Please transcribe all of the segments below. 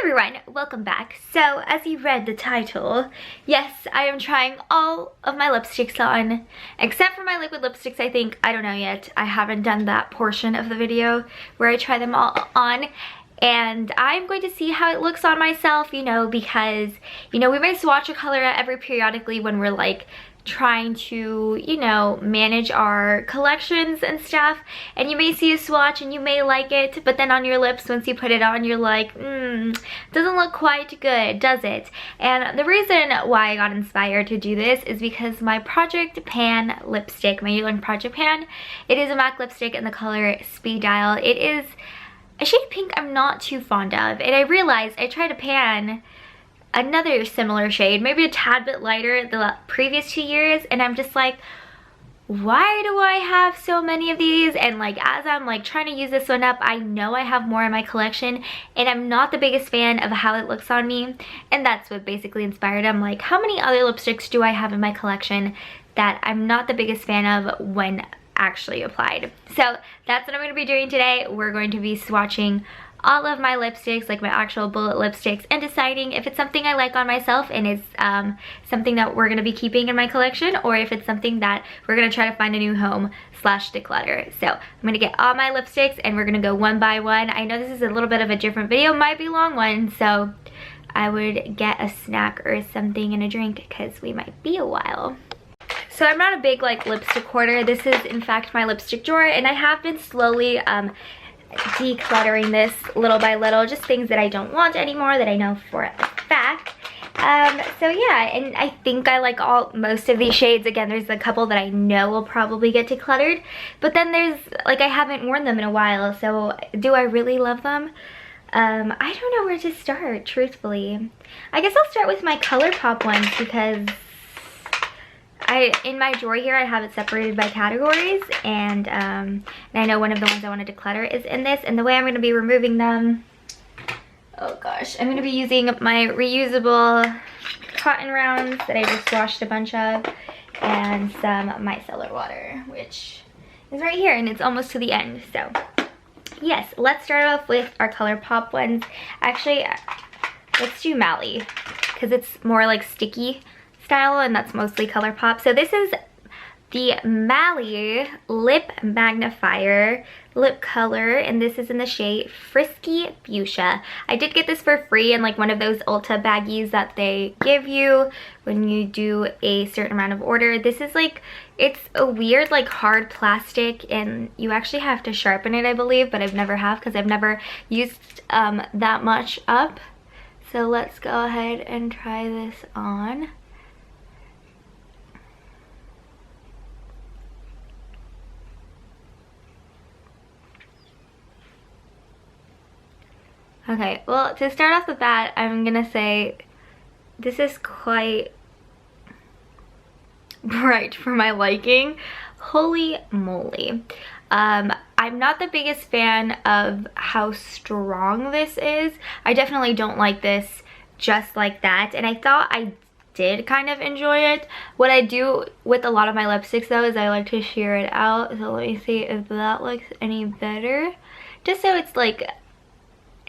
everyone, welcome back. So as you read the title, yes, I am trying all of my lipsticks on, except for my liquid lipsticks. I think, I don't know yet, I haven't done that portion of the video where I try them all on, and I'm going to see how it looks on myself, you know, because, you know, we may swatch a color every periodically when we're like trying to, you know, manage our collections and stuff, and you may see a swatch and you may like it, but then on your lips, once you put it on, you're like, doesn't look quite good, does it? And the reason why I got inspired to do this is because my Project Pan lipstick, my yearling Project Pan, it is a MAC lipstick in the color Speed Dial. It is a shade of pink I'm not too fond of, and I realized I tried a pan another similar shade, maybe a tad bit lighter the previous 2 years, and I'm just like, why do I have so many of these? And like, as I'm like trying to use this one up, I know I have more in my collection, and I'm not the biggest fan of how it looks on me, and that's what basically inspired. I'm like, how many other lipsticks do I have in my collection that I'm not the biggest fan of when actually applied? So that's what I'm going to be doing today. We're going to be swatching all of my lipsticks, like my actual bullet lipsticks, and deciding if it's something I like on myself and is something that we're going to be keeping in my collection, or if it's something that we're going to try to find a new home / declutter. So I'm going to get all my lipsticks and we're going to go one by one. I know this is a little bit of a different video, might be a long one, so I would get a snack or something and a drink because we might be a while. So I'm not a big like lipstick hoarder. This is in fact my lipstick drawer, and I have been slowly decluttering this little by little, just things that I don't want anymore that I know for a fact. So yeah, and I think I like most of these shades. Again, there's a couple that I know will probably get decluttered, but then there's like, I haven't worn them in a while, so do I really love them? I don't know where to start, truthfully. I guess I'll start with my ColourPop ones, because in my drawer here, I have it separated by categories, and I know one of the ones I want to declutter is in this, and the way I'm going to be removing them, oh gosh, I'm going to be using my reusable cotton rounds that I just washed a bunch of, and some micellar water, which is right here, and it's almost to the end. So yes, let's start off with our ColourPop ones. Actually, let's do Mally, because it's more like sticky style, and that's mostly ColourPop. So this is the Mally Lip Magnifier lip color, and this is in the shade Frisky Fuchsia. I did get this for free in like one of those Ulta baggies that they give you when you do a certain amount of order. This is like, it's a weird like hard plastic, and you actually have to sharpen it, I believe, but I've never have because I've never used that much up. So let's go ahead and try this on. Okay, well, to start off with that, I'm gonna say this is quite bright for my liking. Holy moly. I'm not the biggest fan of how strong this is. I definitely don't like this just like that, and I thought I did kind of enjoy it. What I do with a lot of my lipsticks though is I like to sheer it out. So let me see if that looks any better. Just so it's like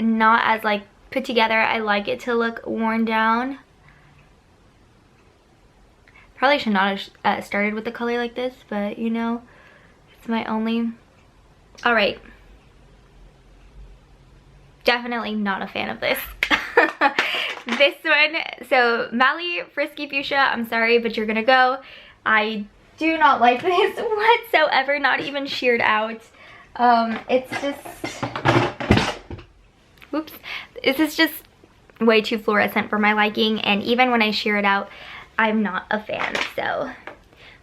not as like put together. I like it to look worn down. Probably should not have started with a color like this, but you know, it's my only. All right, definitely not a fan of this. This one, so Mally Frisky Fuchsia, I'm sorry, but you're gonna go. I do not like this whatsoever, not even sheared out. It's just, whoops, this is just way too fluorescent for my liking, and even when I shear it out, I'm not a fan. So I'm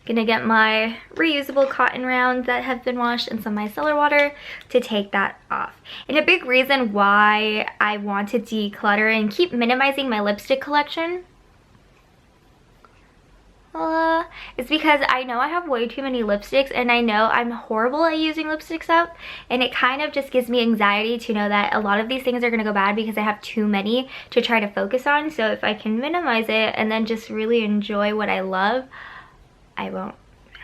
gonna get my reusable cotton rounds that have been washed and some micellar water to take that off. And a big reason why I want to declutter and keep minimizing my lipstick collection is because I know I have way too many lipsticks, and I know I'm horrible at using lipsticks up, and it kind of just gives me anxiety to know that a lot of these things are gonna go bad because I have too many to try to focus on. So if I can minimize it and then just really enjoy what I love, I won't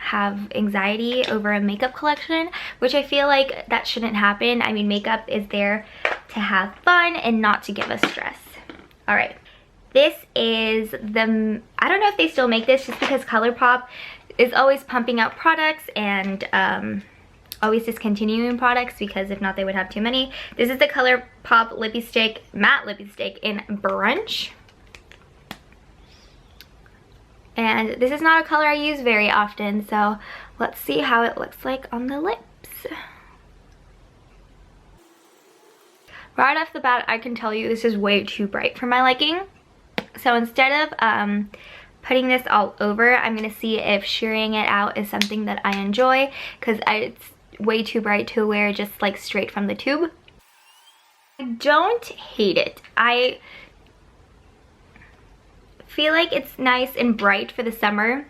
have anxiety over a makeup collection, which I feel like that shouldn't happen. I mean, makeup is there to have fun and not to give us stress. All right, this is the, I don't know if they still make this, just because ColourPop is always pumping out products and always discontinuing products, because if not they would have too many. This is the ColourPop lippy stick, matte lippy stick in Brunch. And this is not a color I use very often, so let's see how it looks like on the lips. Right off the bat, I can tell you this is way too bright for my liking. So instead of putting this all over, I'm going to see if shearing it out is something that I enjoy, because it's way too bright to wear just like straight from the tube. I don't hate it. I feel like it's nice and bright for the summer.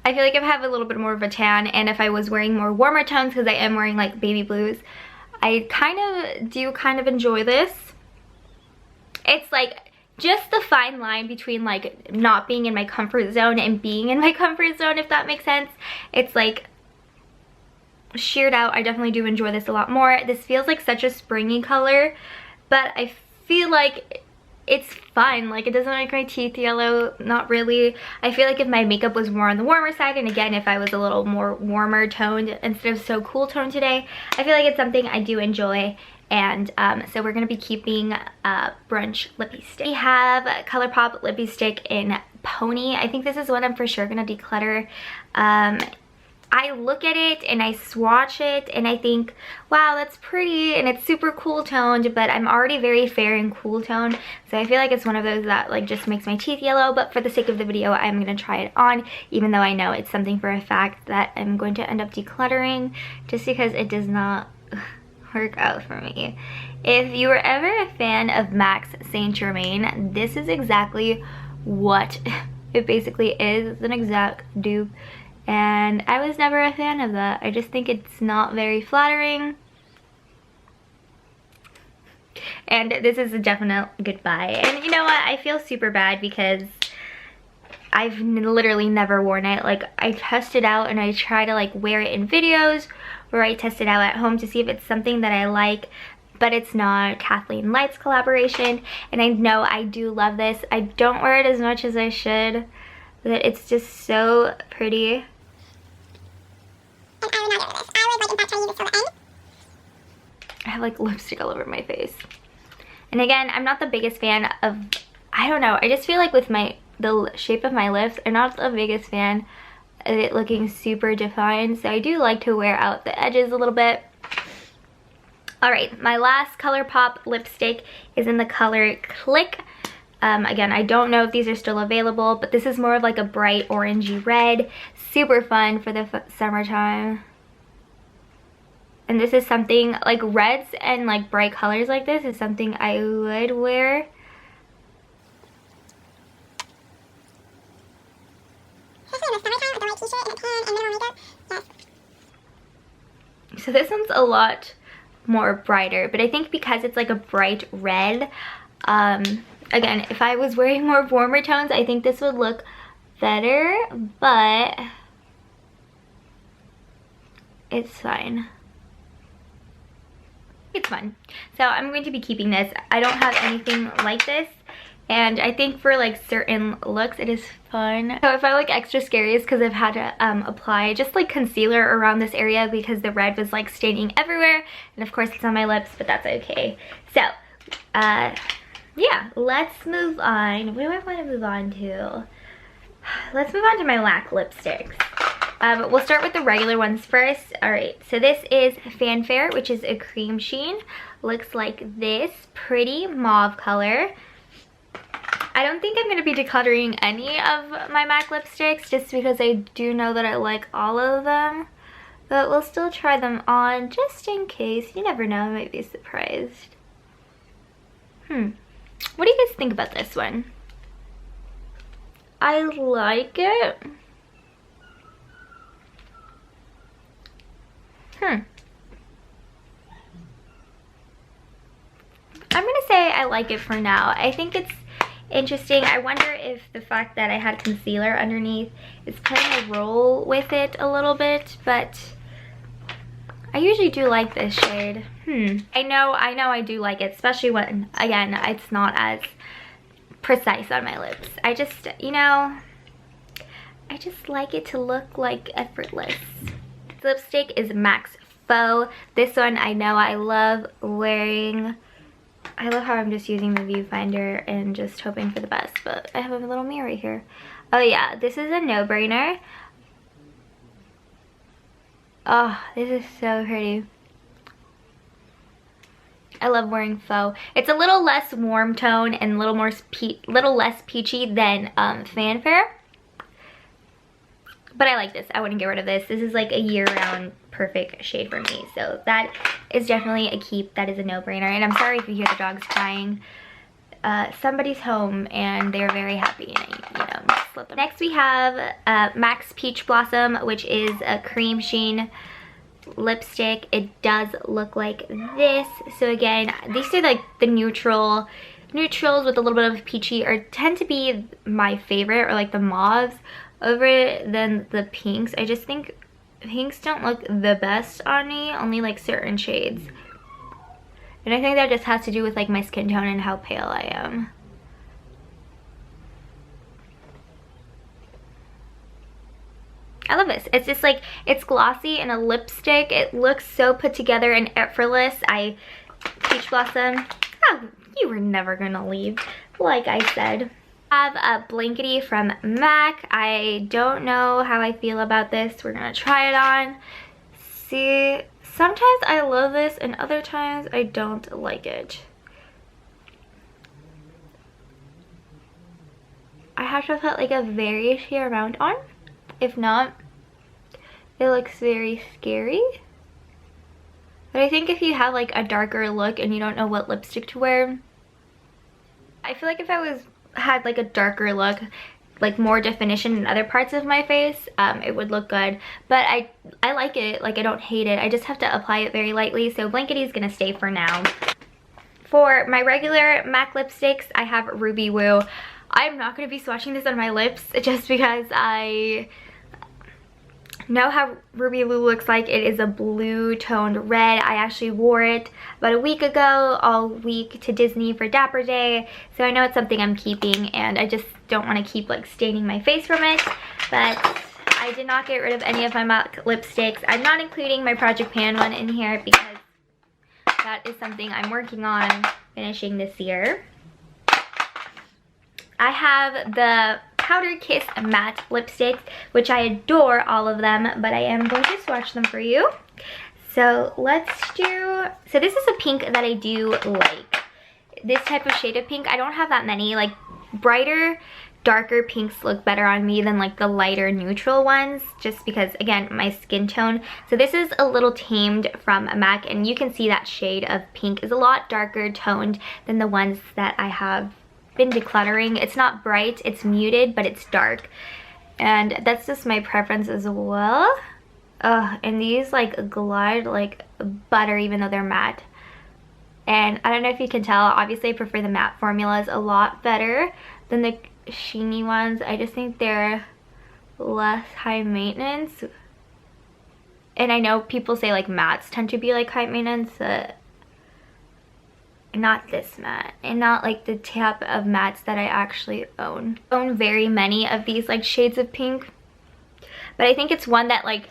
I feel like if I have a little bit more of a tan, and if I was wearing more warmer tones, because I am wearing like baby blues, I kind of enjoy this. It's like just the fine line between like not being in my comfort zone and being in my comfort zone, if that makes sense. It's like sheared out. I definitely do enjoy this a lot more. This feels like such a springy color, but I feel like it's fun. Like, it doesn't make my teeth yellow, not really. I feel like if my makeup was more on the warmer side, and again, if I was a little more warmer toned instead of so cool toned today, I feel like it's something I do enjoy. And so we're gonna be keeping Brunch lippy stick. We have ColourPop lippy stick in Pony. I think this is what I'm for sure gonna declutter. I look at it and I swatch it and I think, wow, that's pretty and it's super cool toned, but I'm already very fair and cool toned, so I feel like it's one of those that like just makes my teeth yellow. But for the sake of the video, I'm gonna try it on, even though I know it's something for a fact that I'm going to end up decluttering, just because it does not work out for me. If you were ever a fan of Max Saint Germain, this is exactly what it basically is. It's an exact dupe. And I was never a fan of that. I just think it's not very flattering. And this is a definite goodbye. And you know what? I feel super bad because I've literally never worn it. Like, I test it out and I try to like wear it in videos, or I test it out at home to see if it's something that I like, but it's not. Kathleen Light's collaboration. And I know I do love this. I don't wear it as much as I should, but it's just so pretty. And I would not get rid of this. I would like in fact try to use this till the end. I have like lipstick all over my face. And again, I'm not the biggest fan of, I don't know, I just feel like with the shape of my lips, I'm not the biggest fan of it looking super defined, so I do like to wear out the edges a little bit. Alright, my last ColourPop lipstick is in the color Click. Again, I don't know if these are still available, but this is more of like a bright orangey red. Super fun for the summertime. And this is something, like reds and like bright colors like this is something I would wear. Especially in the summertime with the white t-shirt and a tan and minimal makeup. Yes. So this one's a lot more brighter, but I think because it's like a bright red, again, if I was wearing more warmer tones, I think this would look better, but it's fine. It's fun. So I'm going to be keeping this. I don't have anything like this, and I think for like certain looks it is fun. So if I look extra scary, it's because I've had to apply just like concealer around this area because the red was like staining everywhere, and of course it's on my lips, but that's okay. So yeah, let's move on. What do I want to move on to? Let's move on to my MAC lipsticks. We'll start with the regular ones first. Alright, so this is Fanfare, which is a cream sheen. Looks like this pretty mauve color. I don't think I'm going to be decluttering any of my MAC lipsticks just because I do know that I like all of them. But we'll still try them on just in case. You never know, I might be surprised. What do you guys think about this one? I like it. I'm gonna say I like it for now. I think interesting. I wonder if the fact that I had concealer underneath is playing a role with it a little bit, but I usually do like this shade. I know I do like it, especially when, again, it's not as precise on my lips. I just, you know, I just like it to look like effortless. This lipstick is MAC's Faux. This one I know I love wearing. I love how I'm just using the viewfinder and just hoping for the best, but I have a little mirror here. Oh yeah, this is a no-brainer. Oh, this is so pretty. I love wearing faux. It's a little less warm tone and a little less peachy than Fanfare. But I like this. I wouldn't get rid of this. This is like a year-round perfect shade for me. So that is definitely a keep. That is a no-brainer. And I'm sorry if you hear the dogs crying. Somebody's home and they're very happy. And I, you know, just let them. Next we have MAC's Peach Blossom, which is a cream sheen lipstick. It does look like this. So again, these are like the neutrals with a little bit of peachy, or tend to be my favorite, or like the mauves over than the pinks. I just think pinks don't look the best on me, only like certain shades. And I think that just has to do with like my skin tone and how pale I am. I love this. It's just like, it's glossy and a lipstick. It looks so put together and effortless. Peach Blossom, oh, you were never gonna leave, like I said. I have a Blankety from MAC. I don't know how I feel about this. We're gonna try it on. See, sometimes I love this and other times I don't like it. I have to put like a very sheer amount on. If not, it looks very scary. But I think if you have like a darker look and you don't know what lipstick to wear, I feel like if I had like a darker look, like more definition in other parts of my face, it would look good. But I like it. Like, I don't hate it. I just have to apply it very lightly. So Blankety is gonna stay for now. For my regular MAC lipsticks, I have Ruby Woo. I'm not going to be swatching this on my lips just because I know how Ruby Woo looks like. It is a blue toned red. I actually wore it about a week ago, all week to Disney for Dapper Day. So I know it's something I'm keeping, and I just don't want to keep like staining my face from it. But I did not get rid of any of my MAC lipsticks. I'm not including my Project Pan one in here because that is something I'm working on finishing this year. I have the Powder Kiss matte lipsticks, which I adore all of them, but I am going to swatch them for you. So this is a pink that I do like. This type of shade of pink, I don't have that many. Like, brighter, darker pinks look better on me than like the lighter neutral ones, just because, again, my skin tone. So this is a little tamed from MAC, and you can see that shade of pink is a lot darker toned than the ones that I have been decluttering. It's not bright, it's muted, but it's dark, and that's just my preference as well. And these like glide like butter even though they're matte. And I don't know if you can tell, obviously I prefer the matte formulas a lot better than the sheeny ones. I just think they're less high maintenance, and I know people say like mattes tend to be like high maintenance. Not this matte, and not like the type of mattes that I actually own. I own very many of these like shades of pink, but I think it's one that like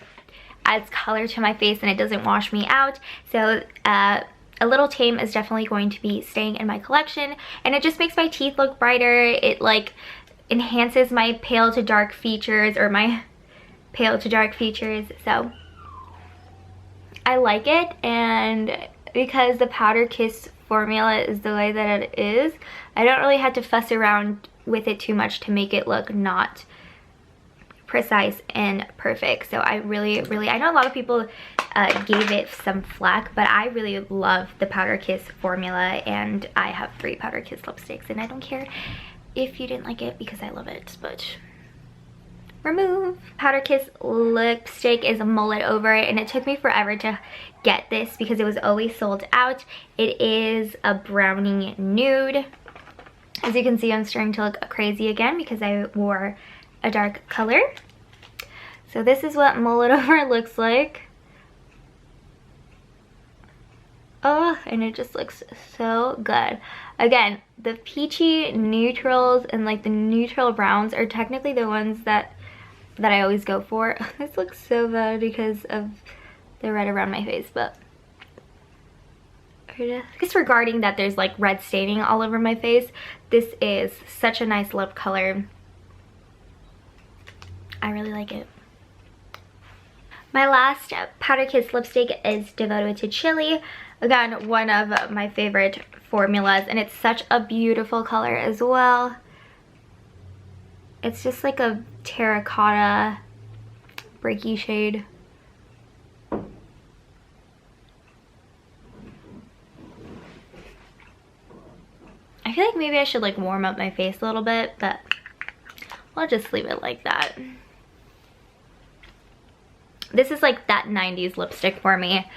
adds color to my face and it doesn't wash me out. So a Little Tame is definitely going to be staying in my collection, and it just makes my teeth look brighter. It like enhances my pale to dark features, or my pale to dark features. So I like it, and because the Powder Kiss formula is the way that it is, I don't really have to fuss around with it too much to make it look not precise and perfect. So I really, I know a lot of people gave it some flack, but I really love the Powder Kiss formula, and I have 3 Powder Kiss lipsticks, and I don't care if you didn't like it because I love it. But remove. Powder Kiss lipstick is a mullet over it, and it took me forever to get this because it was always sold out. It is a brownie nude. As you can see, I'm starting to look crazy again because I wore a dark color. So this is what Mull It Over looks like. Oh, and it just looks so good. Again, the peachy neutrals and like the neutral browns are technically the ones that I always go for. This looks so bad because of the red around my face, but disregarding that there's like red staining all over my face, this is such a nice lip color. I really like it. My last Powder Kiss lipstick is Devoted to Chili. Again, one of my favorite formulas, and it's such a beautiful color as well. It's just like a terracotta breaky shade. I feel like maybe I should like warm up my face a little bit, but I'll just leave it like that. This is like that 90s lipstick for me.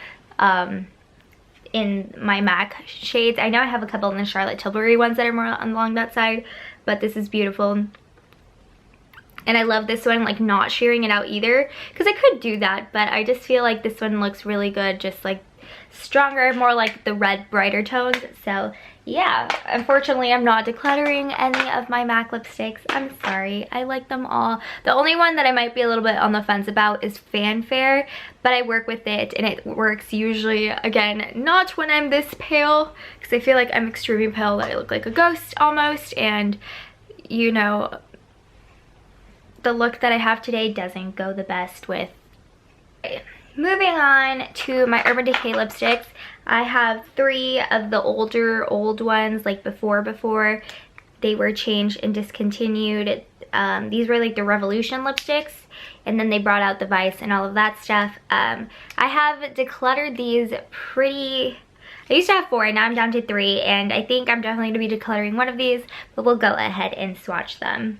In my MAC shades. I know I have a couple in the Charlotte Tilbury ones that are more along that side, but this is beautiful. And I love this one, like not shearing it out either, because I could do that, but I just feel like this one looks really good, just like stronger, more like the red brighter tones. So yeah, unfortunately I'm not decluttering any of my MAC lipsticks. I'm sorry, I like them all. The only one that I might be a little bit on the fence about is Fanfare, but I work with it and it works usually, again, not when I'm this pale, because I feel like I'm extremely pale, that I look like a ghost almost, and you know, the look that I have today doesn't go the best with it. Moving on to my Urban Decay lipsticks, I have 3 of the old ones, like before they were changed and discontinued. These were like the Revolution lipsticks, and then they brought out the Vice and all of that stuff. I have decluttered these pretty... I used to have 4, and now I'm down to 3, and I think I'm definitely going to be decluttering one of these, but we'll go ahead and swatch them.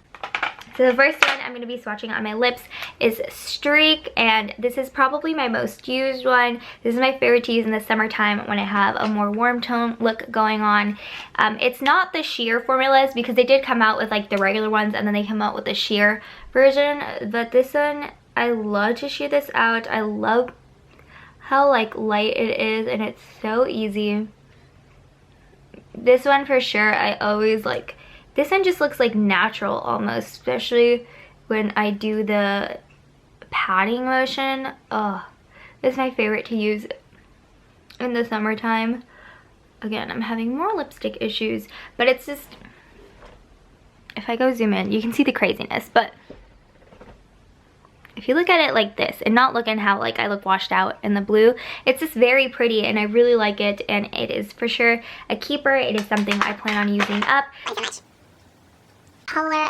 So the first one I'm going to be swatching on my lips is Streak, and this is probably my most used one. This is my favorite to use in the summertime when I have a more warm tone look going on. It's not the sheer formulas, because they did come out with like the regular ones and then they come out with the sheer version, but this one, I love to sheer this out. I love how like light it is, and it's so easy. This one for sure, I always like. This one just looks like natural almost, especially when I do the patting motion. Oh, it's my favorite to use in the summertime. Again, I'm having more lipstick issues, but it's just, if I go zoom in, you can see the craziness, but if you look at it like this and not looking how like I look washed out in the blue, it's just very pretty, and I really like it, and it is for sure a keeper. It is something I plan on using up. Color.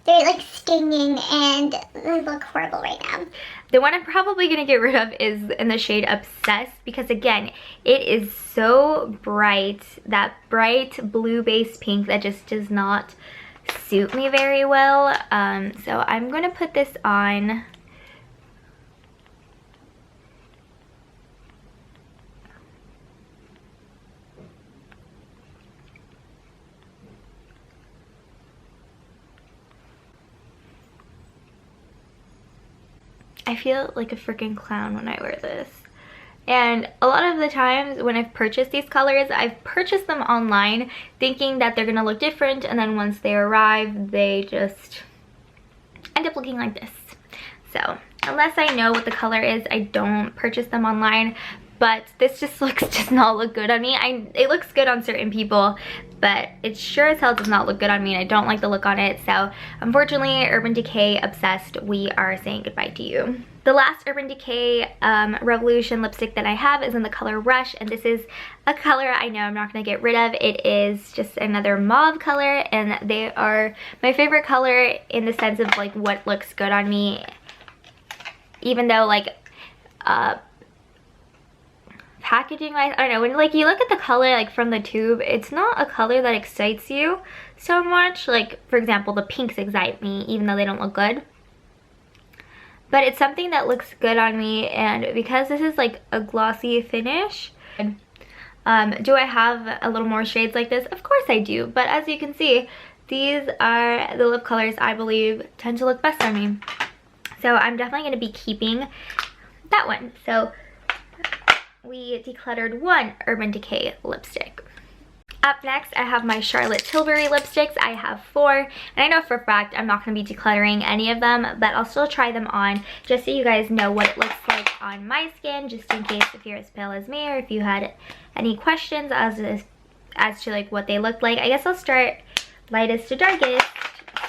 They're like stinging and they look horrible right now. The one I'm probably going to get rid of is in the shade Obsessed, because again, it is so bright, that bright blue based pink that just does not suit me very well. So I'm going to put this on. I feel like a freaking clown when I wear this. And a lot of the times when I've purchased these colors, I've purchased them online thinking that they're gonna look different, and then once they arrive, they just end up looking like this. So unless I know what the color is, I don't purchase them online. But this just does not look good on me. It looks good on certain people, but it sure as hell does not look good on me, and I don't like the look on it. So unfortunately, Urban Decay Obsessed, we are saying goodbye to you. The last Urban Decay Revolution lipstick that I have is in the color Rush, and this is a color I know I'm not going to get rid of. It is just another mauve color, and they are my favorite color in the sense of like what looks good on me, even though like packaging, I don't know, when like you look at the color like from the tube, it's not a color that excites you so much. Like for example, the pinks excite me even though they don't look good, but it's something that looks good on me. And because this is like a glossy finish, Do I have a little more shades like this? Of course I do, but as you can see, these are the lip colors I believe tend to look best on me. So I'm definitely going to be keeping that one. So we decluttered one Urban Decay lipstick. Up next, I have my Charlotte Tilbury lipsticks. I have 4, and I know for a fact I'm not going to be decluttering any of them, but I'll still try them on just so you guys know what it looks like on my skin, just in case if you're as pale as me or if you had any questions as to like what they look like. I guess I'll start lightest to darkest.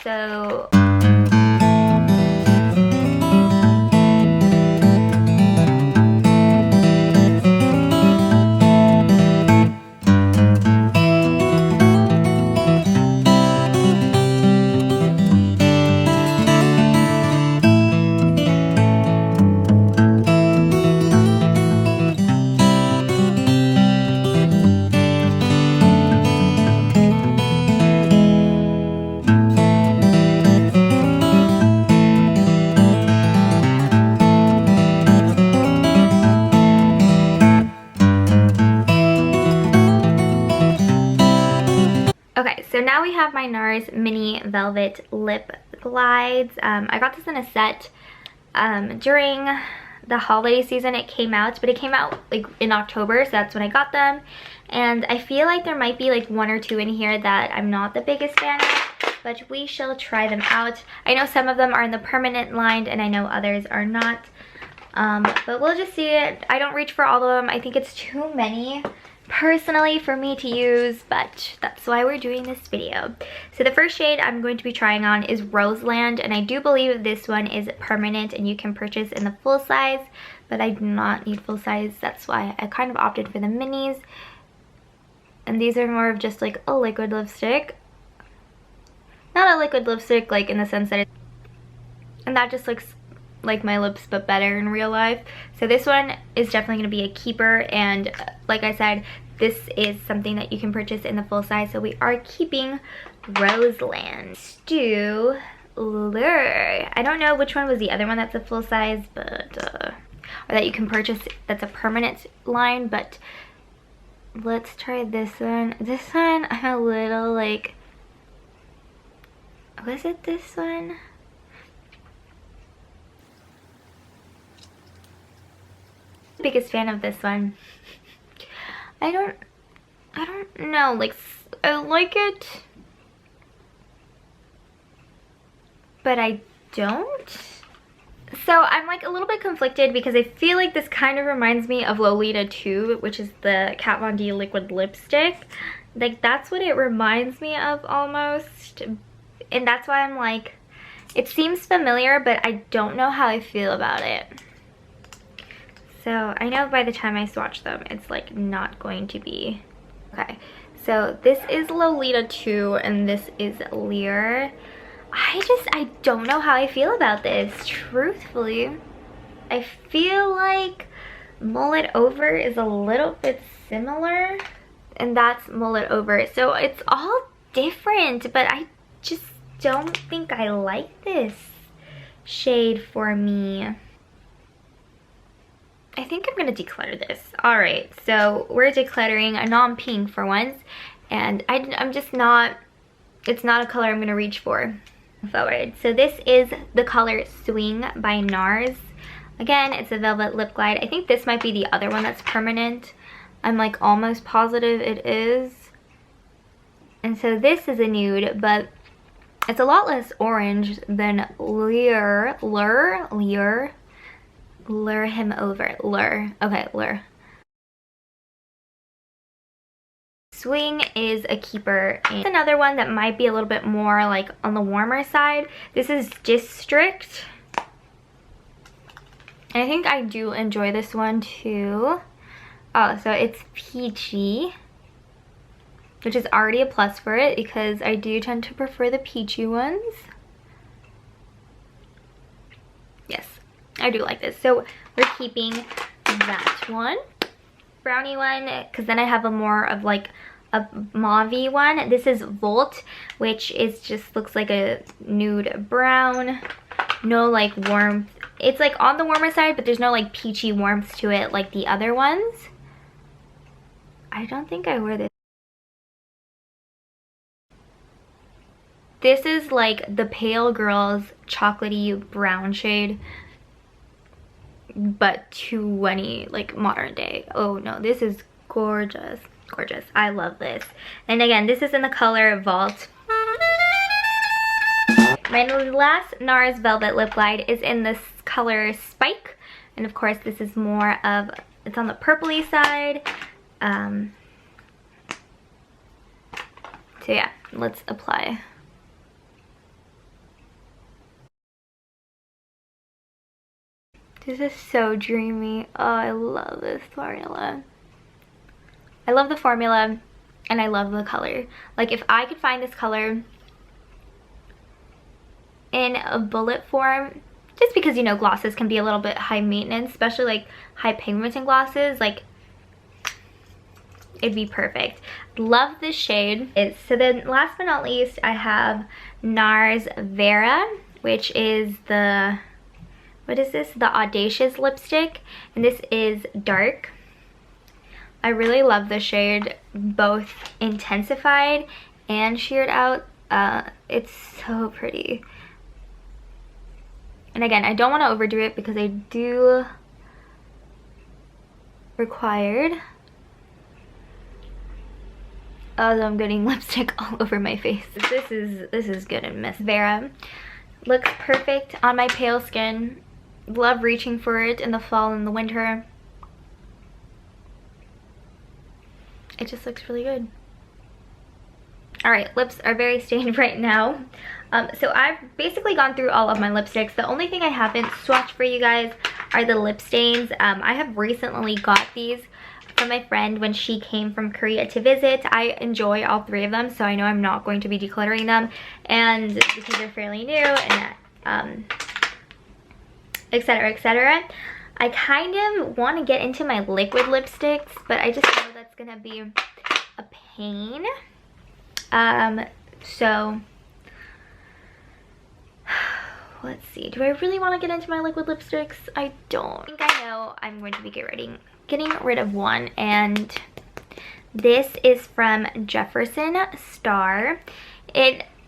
So okay, so now we have my NARS Mini Velvet Lip Glides. I got this in a set during the holiday season. It came out, but it came out like in October, so that's when I got them. And I feel like there might be like 1 or 2 in here that I'm not the biggest fan of, but we shall try them out. I know some of them are in the permanent line, and I know others are not. But we'll just see it. I don't reach for all of them. I think it's too many personally for me to use, but that's why we're doing this video. So the first shade I'm going to be trying on is Roseland, and I do believe this one is permanent and you can purchase in the full size, but I do not need full size. That's why I kind of opted for the minis. And these are more of just like a liquid lipstick. Not a liquid lipstick like in the sense that and that just looks like my lips but better in real life. So this one is definitely going to be a keeper, and like I said, this is something that you can purchase in the full size, so we are keeping Roseland. Stu Lure. I don't know which one was the other one that's a full size, but or that you can purchase that's a permanent line, but let's try this one. This one I'm a little like, was it this one? Biggest fan of this one. I don't know, like I like it, but I don't. So I'm like a little bit conflicted because I feel like this kind of reminds me of Lolita 2, which is the Kat Von D liquid lipstick. Like that's what it reminds me of almost, and that's why I'm like, it seems familiar, but I don't know how I feel about it. So I know by the time I swatch them, it's like not going to be. Okay, so this is Lolita 2 and this is Lear. I don't know how I feel about this, truthfully. I feel like Mullet Over is a little bit similar, and that's Mullet Over. So it's all different, but I just don't think I like this shade for me. I think I'm gonna declutter this. All right, so we're decluttering a non-pink for once, and I'm just not, it's not a color I'm gonna reach for forward. So this is the color Swing by NARS. Again, it's a velvet lip glide. I think this might be the other one that's permanent. I'm like almost positive it is. And so this is a nude, but it's a lot less orange than Lure Him Over. Lure. Okay, Lure. Swing is a keeper. And another one that might be a little bit more like on the warmer side. This is District. And I think I do enjoy this one too. Oh, so it's peachy, which is already a plus for it because I do tend to prefer the peachy ones. Yes, I do like this. So we're keeping that one. Brownie one, because then I have a more of like a mauve-y one. This is Volt, which is just looks like a nude brown. No like warmth. It's like on the warmer side, but there's no like peachy warmth to it like the other ones. I don't think I wear this. This is like the Pale Girls chocolatey brown shade, but 20 like modern day. Oh no, this is gorgeous. Gorgeous. I love this. And again, this is in the color Vault. My last NARS Velvet Lip Glide is in this color Spike. And of course, this is more of, it's on the purpley side. So yeah, let's apply. This is so dreamy. Oh, I love this formula. I love the formula and I love the color. Like if I could find this color in a bullet form, just because you know glosses can be a little bit high maintenance, especially like high pigmented glosses, like it'd be perfect. Love this shade. So then last but not least, I have NARS Vera, which is the, what is this? The Audacious lipstick, and this is dark. I really love the shade, both intensified and sheared out. It's so pretty. And again, I don't want to overdo it because I do required. Oh, I'm getting lipstick all over my face. This is good in Miss Vera. Looks perfect on my pale skin. Love reaching for it in the fall and the winter. It just looks really good. Alright, lips are very stained right now. So I've basically gone through all of my lipsticks. The only thing I haven't swatched for you guys are the lip stains. I have recently got these from my friend when she came from Korea to visit. I enjoy all three of them, so I know I'm not going to be decluttering them. And because they're fairly new and etc, etc. I kind of want to get into my liquid lipsticks, but I just know that's gonna be a pain. So let's see. Do I really want to get into my liquid lipsticks? I don't. I think I know I'm going to be getting rid of one, and this is from Jefferson Star.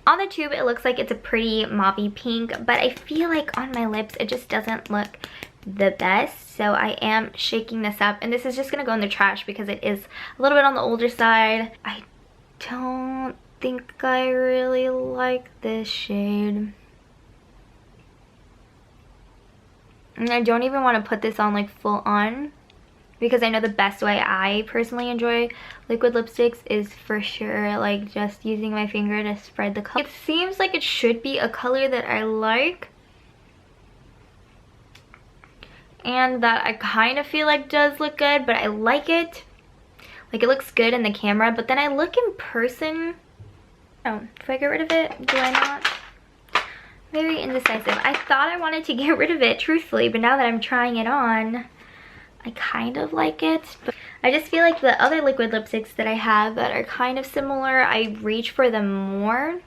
On the tube, it looks like it's a pretty mauvey pink, but I feel like on my lips, it just doesn't look the best. So I am shaking this up, and this is just gonna go in the trash because it is a little bit on the older side. I don't think I really like this shade. And I don't even want to put this on like full on, because I know the best way I personally enjoy liquid lipsticks is for sure like just using my finger to spread the color. It seems like it should be a color that I like, and that I kind of feel like does look good, but I like it. Like it looks good in the camera, but then I look in person. Oh, do I get rid of it? Do I not? Very indecisive. I thought I wanted to get rid of it, truthfully, but now that I'm trying it on, I kind of like it. But I just feel like the other liquid lipsticks that I have that are kind of similar, I reach for them more.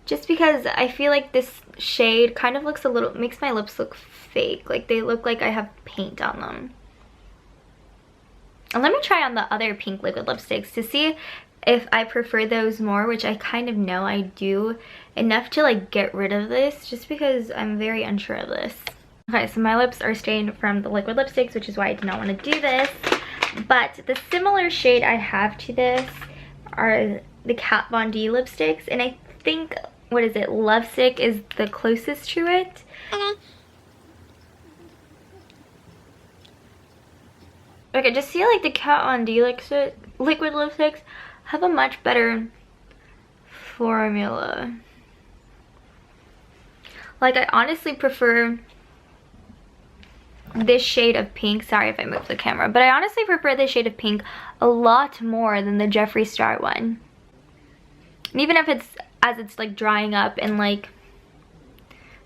Just because I feel like this shade kind of looks a little, makes my lips look fake. Like they look like I have paint on them. And let me try on the other pink liquid lipsticks to see if I prefer those more, which I kind of know I do, enough to like get rid of this, just because I'm very unsure of this. Okay, so my lips are stained from the liquid lipsticks, which is why I did not want to do this. But the similar shade I have to this are the Kat Von D lipsticks, and I think, what is it, Lovesick is the closest to it. Okay, just feel like the Kat Von D liquid lipsticks have a much better formula. Like I honestly prefer this shade of pink. Sorry if I move the camera, but I honestly prefer this shade of pink a lot more than the Jeffree Star one. And even if it's, as it's like drying up and like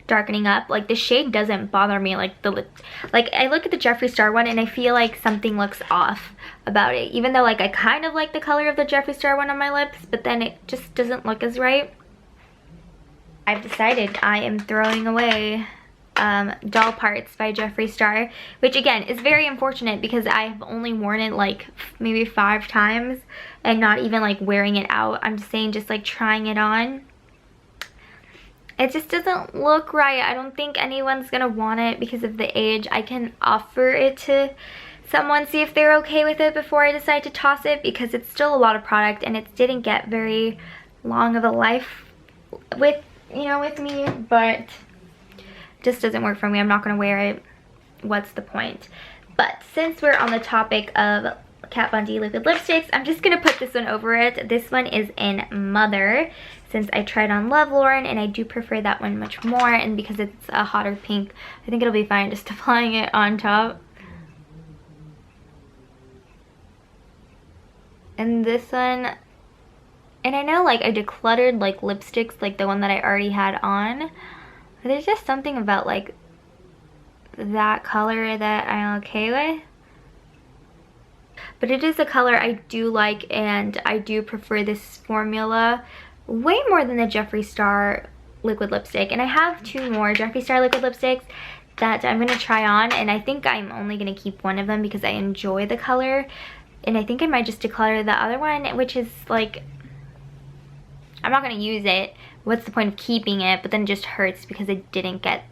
darkening up, like the shade doesn't bother me. Like I look at the Jeffree Star one and I feel like something looks off about it, even though like I kind of like the color of the Jeffree Star one on my lips, but then it just doesn't look as right. I've decided I am throwing away Doll Parts by Jeffree Star, which again is very unfortunate because I've only worn it like maybe 5 times and not even like wearing it out. I'm just saying, just like trying it on. It just doesn't look right. I don't think anyone's gonna want it because of the age. I can offer it to someone, see if they're okay with it before I decide to toss it, because it's still a lot of product and it didn't get very long of a life with, you know, with me, but just doesn't work for me. I'm not gonna wear it. What's the point? But since we're on the topic of Kat Von D liquid lipsticks, I'm just gonna put this one over it. This one is in Mother, since I tried on Love Lauren and I do prefer that one much more, and because it's a hotter pink, I think it'll be fine just applying it on top. And this one, and I know like I decluttered like lipsticks like the one that I already had on, but there's just something about like that color that I'm okay with. But it is a color I do like, and I do prefer this formula way more than the Jeffree Star liquid lipstick. And I have 2 more Jeffree Star liquid lipsticks that I'm gonna try on, and I think I'm only gonna keep one of them because I enjoy the color. And I think I might just declutter the other one, which is like, I'm not gonna use it. What's the point of keeping it? But then it just hurts because I didn't get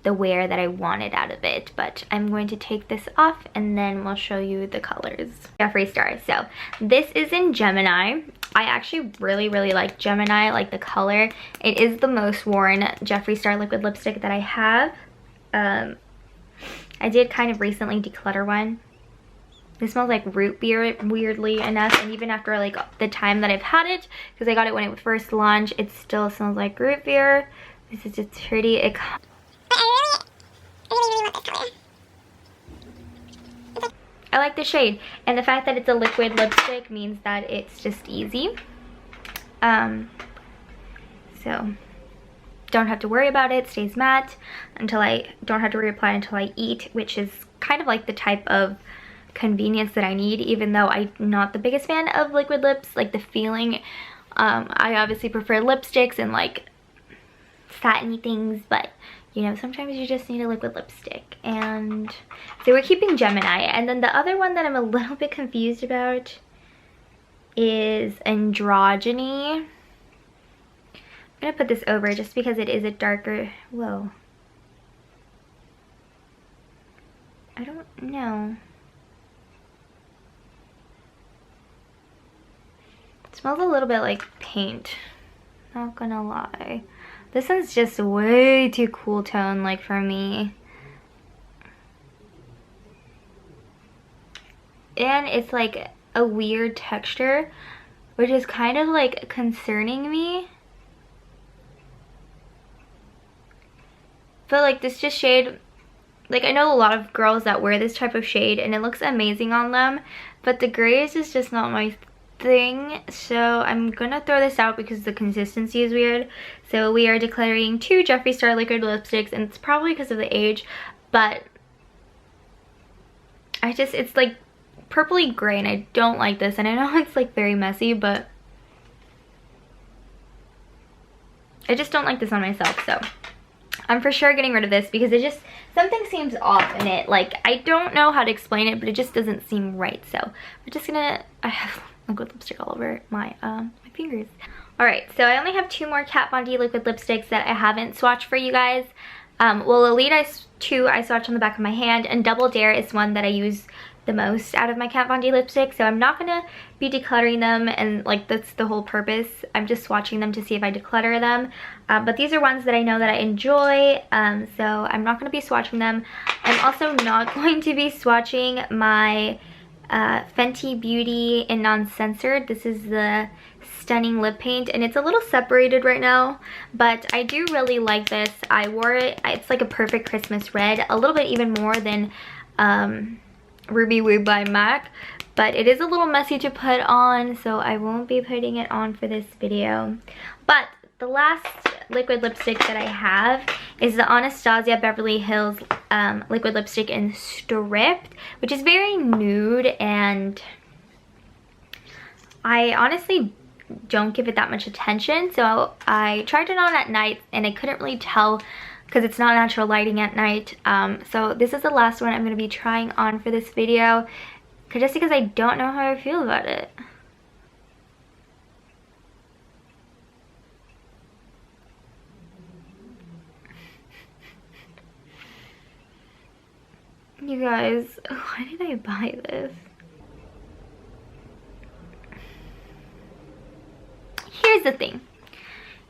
the wear that I wanted out of it. But I'm going to take this off and then we'll show you the colors. Jeffree Star. So this is in Gemini. I actually really like Gemini, like the color. It is the most worn Jeffree Star liquid lipstick that I have. I did kind of recently declutter one. It smells like root beer, weirdly enough, and even after like the time that I've had it, because I got it when it first launched, it still smells like root beer. This is just pretty. I really want this color. I like the shade, and the fact that it's a liquid lipstick means that it's just easy. So don't have to worry about it. It stays matte until I don't have to reapply until I eat, which is kind of like the type of convenience that I need, even though I'm not the biggest fan of liquid lips, like the feeling. I obviously prefer lipsticks and like satiny things, but you know, sometimes you just need a liquid lipstick. And so we're keeping Gemini. And then the other one that I'm a little bit confused about is Androgyny. I'm gonna put this over just because it is a darker, whoa, I don't know. It smells a little bit like paint, not gonna lie. This one's just way too cool tone, like for me. And it's like a weird texture, which is kind of like concerning me. But like this just shade, like I know a lot of girls that wear this type of shade and it looks amazing on them, but the grays is just not my thing. So I'm gonna throw this out because the consistency is weird. So we are decluttering 2 Jeffree Star liquid lipsticks, and it's probably because of the age, but it's like purpley gray and I don't like this. And I know it's like very messy, but I just don't like this on myself. So I'm for sure getting rid of this because it just, something seems off in it. Like I don't know how to explain it, but it just doesn't seem right. So we're just gonna, I have liquid lipstick all over my fingers. Alright, so I only have 2 more Kat Von D liquid lipsticks that I haven't swatched for you guys. Well, Elite 2 I swatched on the back of my hand, and Double Dare is one that I use the most out of my Kat Von D lipsticks. So I'm not gonna be decluttering them, and like that's the whole purpose. I'm just swatching them to see if I declutter them. But these are ones that I know that I enjoy, so I'm not gonna be swatching them. I'm also not going to be swatching my Fenty Beauty in Non-Censored. This is the Stunning Lip Paint, and it's a little separated right now, but I do really like this. I wore it, it's like a perfect Christmas red, a little bit even more than Ruby Woo by MAC, but it is a little messy to put on, so I won't be putting it on for this video. But the last liquid lipstick that I have is the Anastasia Beverly Hills liquid lipstick in Stripped, which is very nude, and I honestly don't give it that much attention. So I tried it on at night and I couldn't really tell because it's not natural lighting at night. So this is the last one I'm going to be trying on for this video, just because I don't know how I feel about it. You guys, why did I buy this? Here's the thing.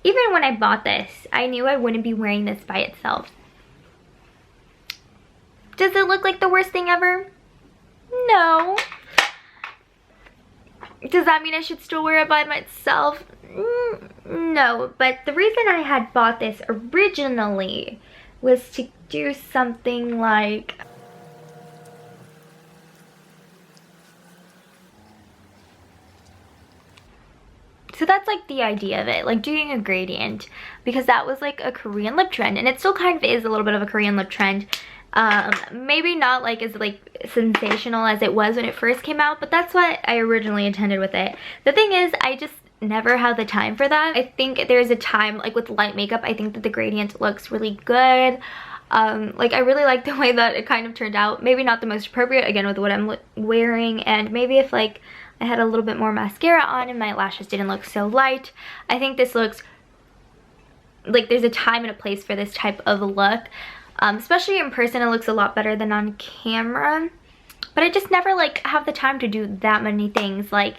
Even when I bought this, I knew I wouldn't be wearing this by itself. Does it look like the worst thing ever? No. Does that mean I should still wear it by myself? No, but the reason I had bought this originally was to do something like... So that's like the idea of it, like doing a gradient, because that was like a Korean lip trend, and it still kind of is a little bit of a Korean lip trend. Maybe not like as like sensational as it was when it first came out, but that's what I originally intended with it. The thing is, I just never had the time for that. I think there's a time, like with light makeup, I think that the gradient looks really good. Like I really like the way that it kind of turned out. Maybe not the most appropriate, again, with what I'm wearing, and maybe if like I had a little bit more mascara on and my lashes didn't look so light. I think this looks like there's a time and a place for this type of look. Especially in person, it looks a lot better than on camera. But I just never like have the time to do that many things. Like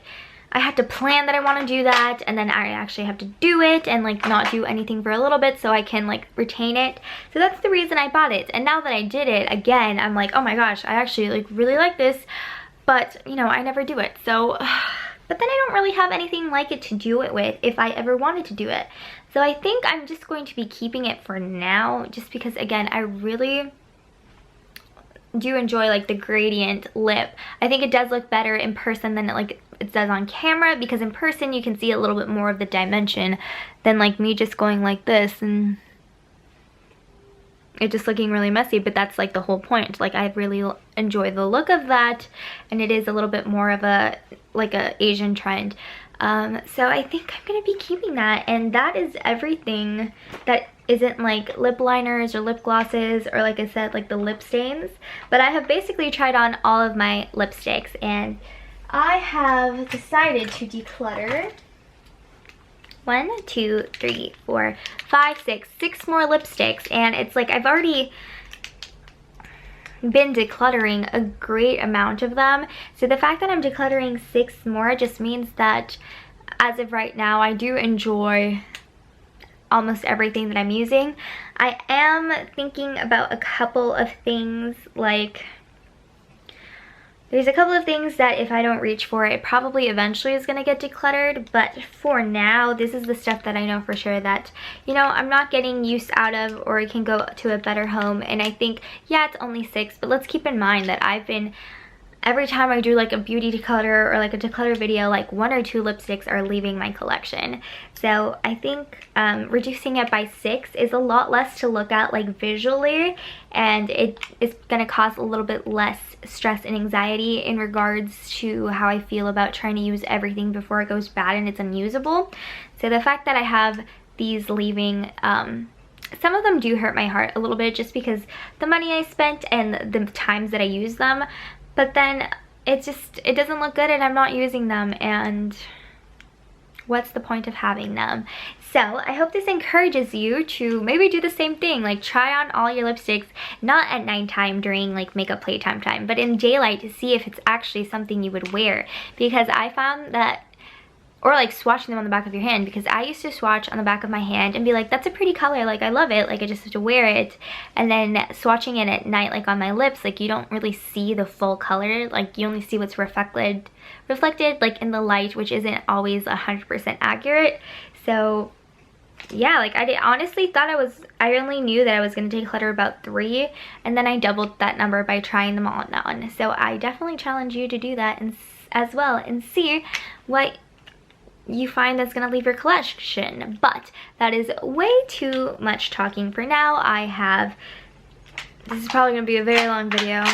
I had to plan that I want to do that, and then I actually have to do it and like not do anything for a little bit so I can like retain it. So that's the reason I bought it. And now that I did it again, I'm like, oh my gosh, I actually like really like this. But, you know, I never do it. So, but then I don't really have anything like it to do it with if I ever wanted to do it. So I think I'm just going to be keeping it for now, just because, again, I really do enjoy like the gradient lip. I think it does look better in person than it does on camera, because in person you can see a little bit more of the dimension than like me just going like this and it just looking really messy. But that's like the whole point. Like I really enjoy the look of that, and it is a little bit more of a like a Asian trend. So I think I'm gonna be keeping that, and that is everything that isn't like lip liners or lip glosses or, like I said, like the lip stains. But I have basically tried on all of my lipsticks, and I have decided to declutter 1, 2, 3, 4, 5, 6 more lipsticks. And it's like I've already been decluttering a great amount of them. So the fact that I'm decluttering 6 more just means that as of right now, I do enjoy almost everything that I'm using. I am thinking about a couple of things, like there's a couple of things that if I don't reach for it, probably eventually is going to get decluttered. But for now, this is the stuff that I know for sure that, you know, I'm not getting use out of, or it can go to a better home. And I think, yeah, it's only 6, but let's keep in mind that I've been, every time I do like a beauty declutter or like a declutter video, like 1 or 2 lipsticks are leaving my collection. So I think reducing it by 6 is a lot less to look at like visually, and it is going to cause a little bit less stress and anxiety in regards to how I feel about trying to use everything before it goes bad and it's unusable. So the fact that I have these leaving, some of them do hurt my heart a little bit, just because the money I spent and the times that I use them. But then it doesn't look good and I'm not using them, and what's the point of having them? So I hope this encourages you to maybe do the same thing, like try on all your lipsticks, not at nighttime during like makeup playtime time, but in daylight, to see if it's actually something you would wear. Because I found that, or like swatching them on the back of your hand, because I used to swatch on the back of my hand and be like, that's a pretty color, like I love it, like I just have to wear it. And then swatching it at night, like on my lips, like you don't really see the full color, like you only see what's reflected like in the light, which isn't always 100% accurate. So yeah, like I honestly thought I only knew that I was going to declutter about 3, and then I doubled that number by trying them all on. So I definitely challenge you to do that as well, and see what you find that's gonna leave your collection. But that is way too much talking for now. This is probably gonna be a very long video.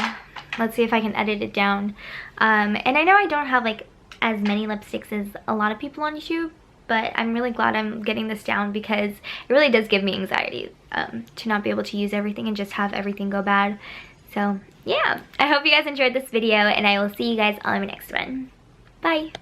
Let's see if I can edit it down. And I know I don't have like as many lipsticks as a lot of people on YouTube, but I'm really glad I'm getting this down because it really does give me anxiety to not be able to use everything and just have everything go bad. So yeah, I hope you guys enjoyed this video, and I will see you guys on my next one. Bye!